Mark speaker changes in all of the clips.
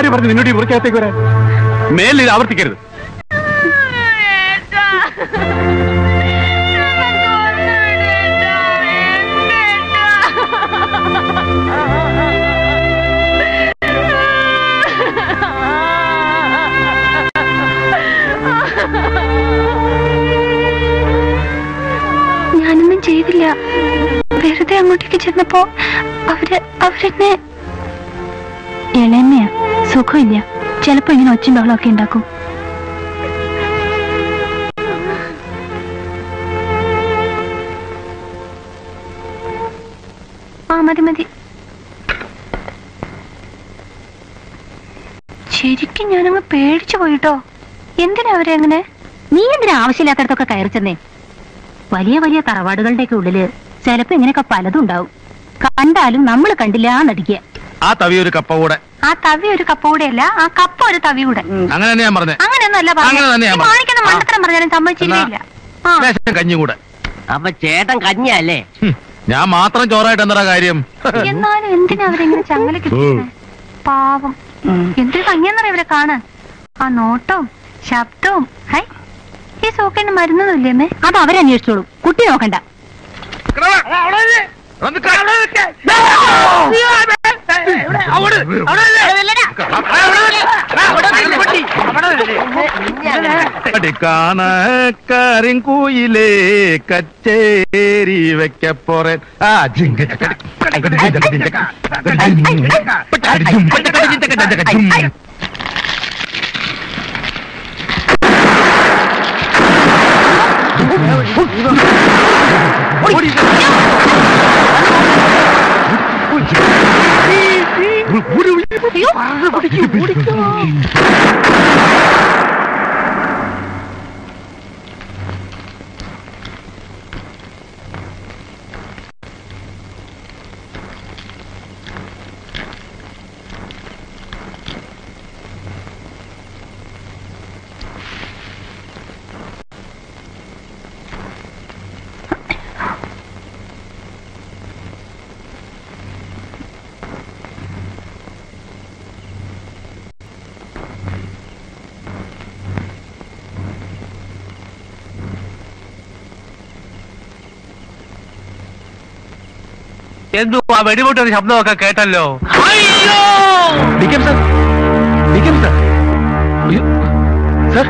Speaker 1: ആര് പറഞ്ഞു നിന്നോട് ഈ മുറിക്കകത്തേക്ക് വരാൻ? മേലിൽ ഇത് ആവർത്തിക്കരുത്.
Speaker 2: ഞാനൊന്നും ചെയ്തില്ല. വെറുതെ അങ്ങോട്ടേക്ക് ചെന്നപ്പോ അവരെന്നെ ഇളന്നെയാ. സുഖമില്ല. ചിലപ്പോ ഇങ്ങനെ ഒച്ചും ബഹളമൊക്കെ ഉണ്ടാക്കും. മതി മതി. ശരിക്കും ഞാനങ്ങ് പേടിച്ചു പോയിട്ടോ. എന്തിനാ അവരെ അങ്ങനെ?
Speaker 3: നീ എന്തിനാ ആവശ്യമില്ലാത്തടത്തൊക്കെ കയറി ചെന്നേ? വലിയ വലിയ തറവാടുകളുടെയൊക്കെ ഉള്ളില് ചിലപ്പോ ഇങ്ങനെയൊക്കെ പലതും ഉണ്ടാവും. കണ്ടാലും നമ്മൾ കണ്ടില്ല നടിക്കുക.
Speaker 1: ആ തവി ഒരു കപ്പ കൂടെ.
Speaker 2: ആ തവി ഒരു കപ്പ കൂടെയല്ല, ആ കപ്പ ഒരു തവി കൂടെ.
Speaker 1: അങ്ങനെ ഞാൻ പറഞ്ഞേ.
Speaker 2: അങ്ങനെയൊന്നുമല്ല കാണിക്കുന്ന മണ്ടത്തരം പറഞ്ഞാലും സമ്മതിച്ചില്ല.
Speaker 1: കഞ്ഞി കൂടെ.
Speaker 4: അപ്പൊ ചേട്ടൻ കഞ്ഞിയല്ലേ?
Speaker 1: ഞാൻ മാത്രം ചോറായിട്ട് എന്താ കാര്യം?
Speaker 2: എന്നാലും എന്തിനാ അവരെങ്ങനെ ചങ്ങലക്ക് പാവം. എന്തൊരു ഭംഗിയെന്നറിയ ഇവരെ കാണാൻ. ആ നോട്ടവും ശബ്ദവും. ഹൈ, ഈ സോക്കേണ്ട മരുന്നൊന്നുമില്ലേ?
Speaker 3: അത് അവരന്വേഷിച്ചോളൂ. കുട്ടി നോക്കണ്ട.
Speaker 1: കരിങ്കൂയിലേ കച്ചേരി വെക്കപ്പോറേ.
Speaker 5: എന്തോ ആ വെടിപൊട്ടൊരു ശബ്ദമൊക്കെ കേട്ടല്ലോ.
Speaker 1: സർ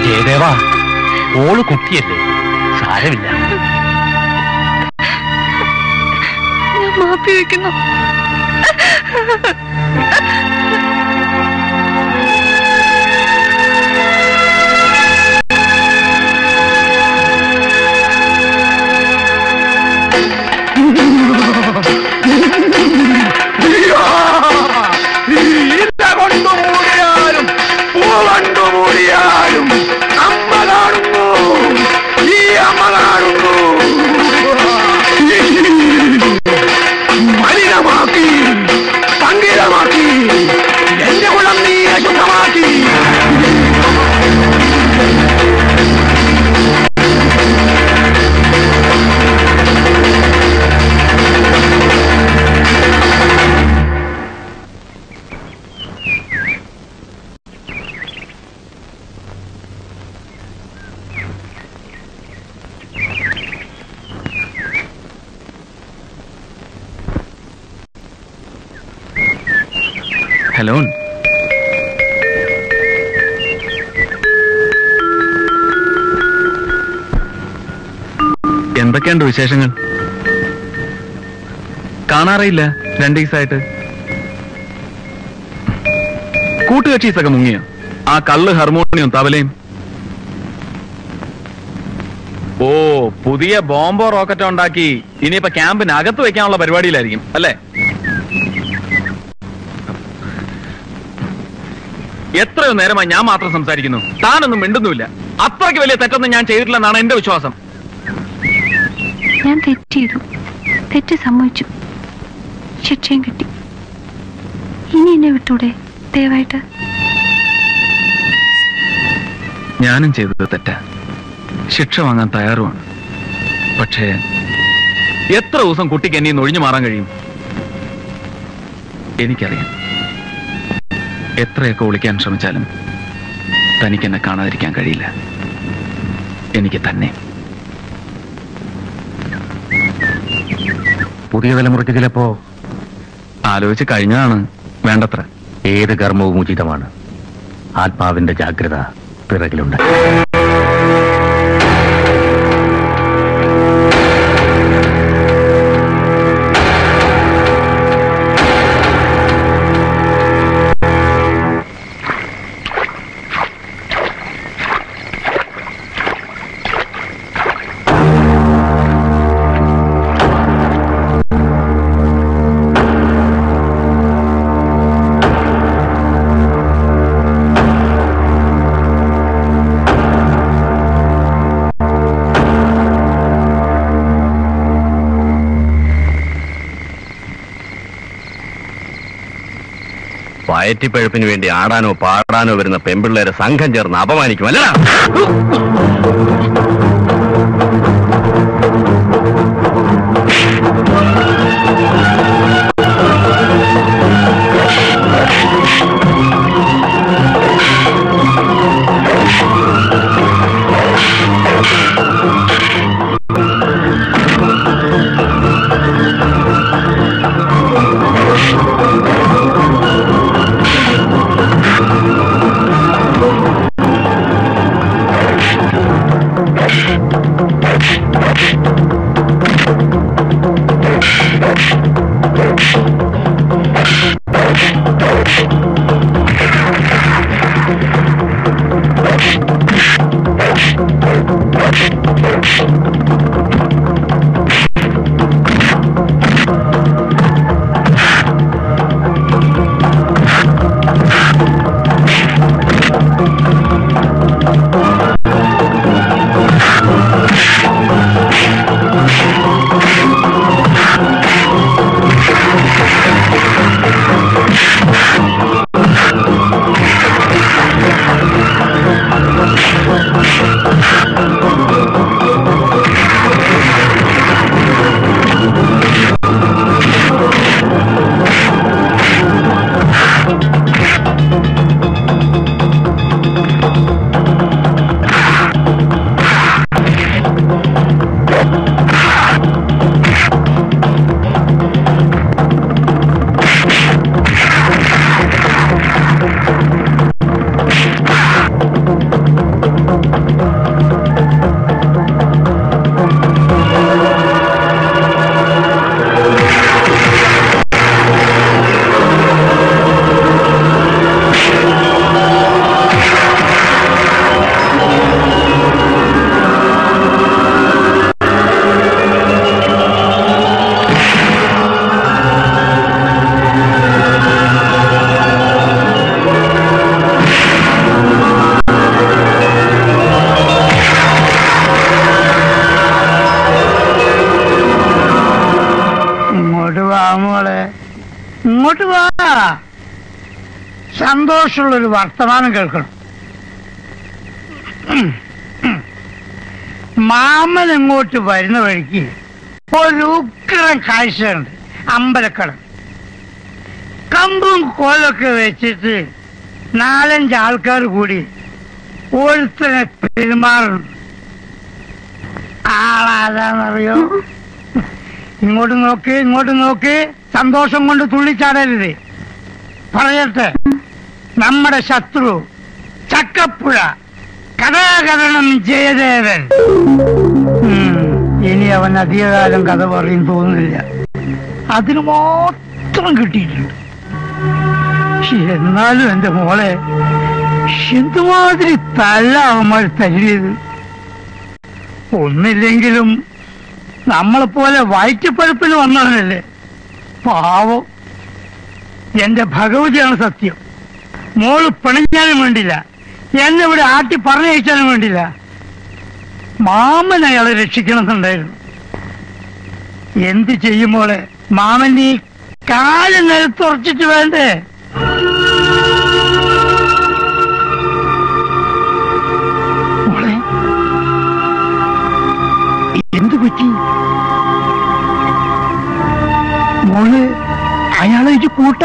Speaker 5: ജയദേവാ, ഓള് കുട്ടിയല്ലേ, സാരമില്ല.
Speaker 2: ഞാൻ മാപ്പി വയ്ക്കുന്നു.
Speaker 1: കൊണ്ടുമൂടിയാലും പൂവണ്ടുമൂടിയാലും അമ്മ കാണുന്നു, ഈ അമ്മ കാണുന്നു. മലിനമാക്കി, സംഗീതമാക്കി ഹലോ. എന്തൊക്കെയുണ്ട് വിശേഷങ്ങൾ? കാണാറില്ല 2 ദിവസമായിട്ട്. കൂട്ടുകക്ഷീസൊക്കെ മുങ്ങിയോ? ആ കള്ള് ഹാർമോണിയം തബലയും. ഓ, പുതിയ ബോംബോ റോക്കറ്റോ ഉണ്ടാക്കി ഇനിയിപ്പോ ക്യാമ്പിനകത്ത് വെക്കാനുള്ള പരിപാടിയിലായിരിക്കും അല്ലേ? എത്രയോ നേരമായി ഞാൻ മാത്രം സംസാരിക്കുന്നു, താനൊന്നും മിണ്ടുന്നുമില്ല. അത്രയ്ക്ക് വലിയ തെറ്റൊന്നും ഞാൻ ചെയ്തിട്ടില്ലെന്നാണ് എന്റെ വിശ്വാസം.
Speaker 2: ഞാൻ തെറ്റ് ചെയ്തു, തെറ്റ് സമ്മതിച്ചു, ശിക്ഷയും കിട്ടി. ഇനി എന്നെ വിട്ടൂടെ ദയവായിട്ട്?
Speaker 1: ഞാനും ചെയ്തത് തെറ്റാ, ശിക്ഷ വാങ്ങാൻ തയ്യാറുമാണ്. പക്ഷേ എത്ര ദിവസം കുട്ടിക്ക് എന്നെ ഒഴിഞ്ഞു മാറാൻ കഴിയും? എനിക്കറിയാം, എത്രയൊക്കെ ഒളിക്കാൻ ശ്രമിച്ചാലും തനിക്കെന്നെ കാണാതിരിക്കാൻ കഴിയില്ല. എനിക്ക് തന്നെ.
Speaker 6: പുതിയ തലമുറയ്ക്ക് ചിലപ്പോ
Speaker 1: ആലോചിച്ച് കഴിഞ്ഞതാണ് വേണ്ടത്ര.
Speaker 6: ഏത് കർമ്മവും ഉചിതമാണ്. ആത്മാവിന്റെ ജാഗ്രത പിറകിലുണ്ട്. വയറ്റിപ്പഴപ്പിന് വേണ്ടി ആടാനോ പാടാനോ വരുന്ന പെമ്പിള്ളേരെ സംഘം ചേർന്ന് അപമാനിക്കും അല്ലടാ.
Speaker 7: ഇങ്ങോട്ട് വാ. സന്തോഷമുള്ളൊരു വർത്തമാനം കേൾക്കണം. മാമൻ ഇങ്ങോട്ട് വരുന്ന വഴിക്ക് ഒരു ഉഗ്രം കാഴ്ചയുണ്ട്. അമ്പലക്കടം കമ്പും കോലൊക്കെ വെച്ചിട്ട് 4-5 ആൾക്കാർ കൂടി ഒരുത്തനെ പെരുമാറുന്നു. ആളാതാന്നറിയോ? ഇങ്ങോട്ട് നോക്ക്, ഇങ്ങോട്ട് നോക്ക്. സന്തോഷം കൊണ്ട് തുള്ളിച്ചാടരുത്. പറയട്ടെ, നമ്മുടെ ശത്രു ചക്കപ്പുഴ കഥാകരണം ജയദേവൻ. ഇനി അവൻ അധികകാലം കഥ പറയും തോന്നുന്നില്ല. അതിന് മാത്രം കിട്ടിയിട്ടുണ്ട്. എന്നാലും എന്റെ മോളെ എന്തുമാതിരി തല്ല അവന്മാർ തല്ലിയത്. ഒന്നില്ലെങ്കിലും നമ്മളെപ്പോലെ വയറ്റപ്പഴുപ്പിന് വന്നവനല്ലേ. പാവം. എന്റെ ഭഗവതിയാണ് സത്യം. മോള് പിണഞ്ഞാലും വേണ്ടില്ല, എന്നെ ഇവിടെ ആട്ടി പറഞ്ഞയച്ചാലും വേണ്ടില്ല. മാമൻ അയാളെ രക്ഷിക്കണമെന്നുണ്ടായിരുന്നു. എന്ത് ചെയ്യും മോളെ? മാമൻ ഈ കാല് നിലത്തുറച്ചിട്ട് വേണ്ടേ? മോളെ എന്തു പറ്റി? മോള് അയാളെ ഇത് കൂട്ട?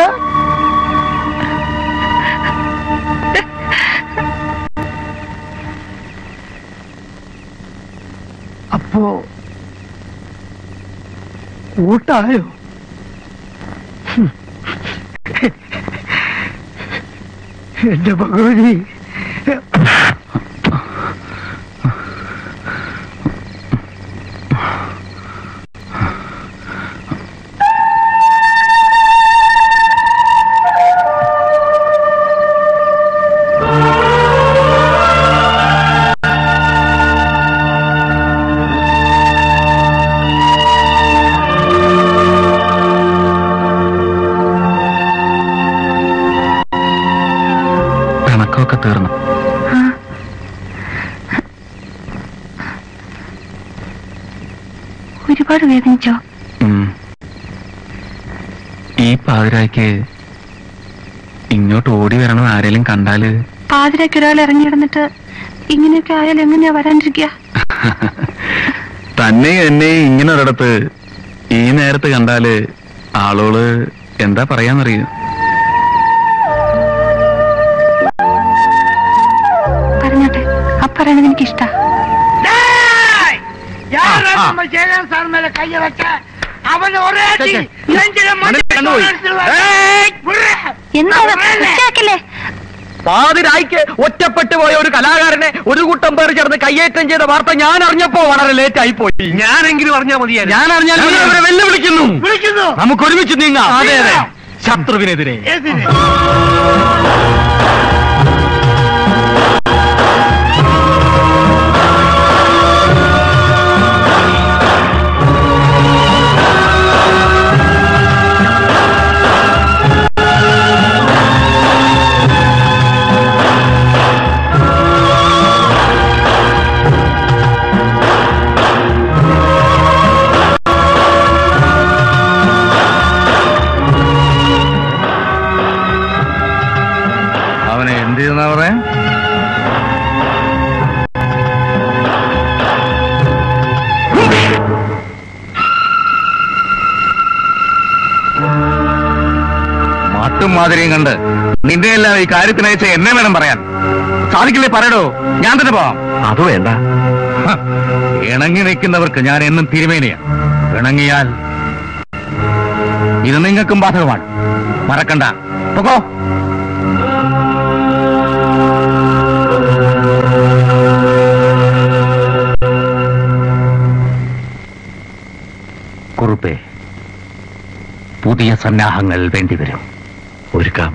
Speaker 7: അപ്പോ കൂട്ടായോ? എന്റെ ഭഗവതി.
Speaker 1: പിണക്കമൊക്കെ തീർന്നു.
Speaker 2: ഒരുപാട് വേദനിച്ചോ?
Speaker 1: ഈ പാതിരായ്ക്ക് ഇങ്ങോട്ട് ഓടി വരണം ആരെങ്കിലും കണ്ടാല്?
Speaker 2: പാതിരായ്ക്ക് ഒരാൾ ഇറങ്ങിയിടന്നിട്ട് ഇങ്ങനെയൊക്കെ ആയാൽ എങ്ങനെയാ വരാണ്ടിരിക്കുക?
Speaker 1: തന്നെ എന്നെ ഇങ്ങനെ ഒരിടത്ത് ഈ നേരത്ത് കണ്ടാല് ആളോള് എന്താ പറയാന്നറിയോ?
Speaker 2: പറഞ്ഞോട്ടെ, അപ്പറയണത് എനിക്കിഷ്ടാ.
Speaker 7: സാർ മേലെ കയ്യ വെച്ച അവൻ ഒരേ
Speaker 2: എന്താ
Speaker 5: പാതിരായ്ക്ക് ഒറ്റപ്പെട്ടു പോയ ഒരു കലാകാരനെ ഒരു കൂട്ടം പേർ ചേർന്ന് കയ്യേറ്റം ചെയ്ത വാർത്ത ഞാൻ അറിഞ്ഞപ്പോ വളരെ ലേറ്റ് ആയി പോയി. ഞാനെങ്കിലും അറിഞ്ഞാൽ മതിയായിരുന്നു. ഞാൻ അറിഞ്ഞാൽ അവരെ വെല്ലുവിളിക്കുന്നു. നമുക്ക് ഒരുമിച്ച് നീങ്ങാം. അതെ അതെ, ശത്രുവിനെതിരെ.
Speaker 6: മാട്ടും മാതിരിയും കണ്ട് നിന്റെ എല്ലാം ഈ കാര്യത്തിനയച്ച എന്നെ വേണം പറയാൻ. സാധിക്കില്ലേ പറയടോ, ഞാൻ തന്നെ പോവാം. അത് വേണ്ട. ഇണങ്ങി നിൽക്കുന്നവർക്ക് ഞാൻ എന്നും തിരുമേനിയാണ്. ഇണങ്ങിയാൽ ഇത് നിങ്ങൾക്കും ബാധകമാണ്. മറക്കണ്ട. പൊക്കോ. കുറുപ്പേ, പുതിയ സന്നാഹങ്ങൾ വേണ്ടിവരും. ഒരുക്കാം.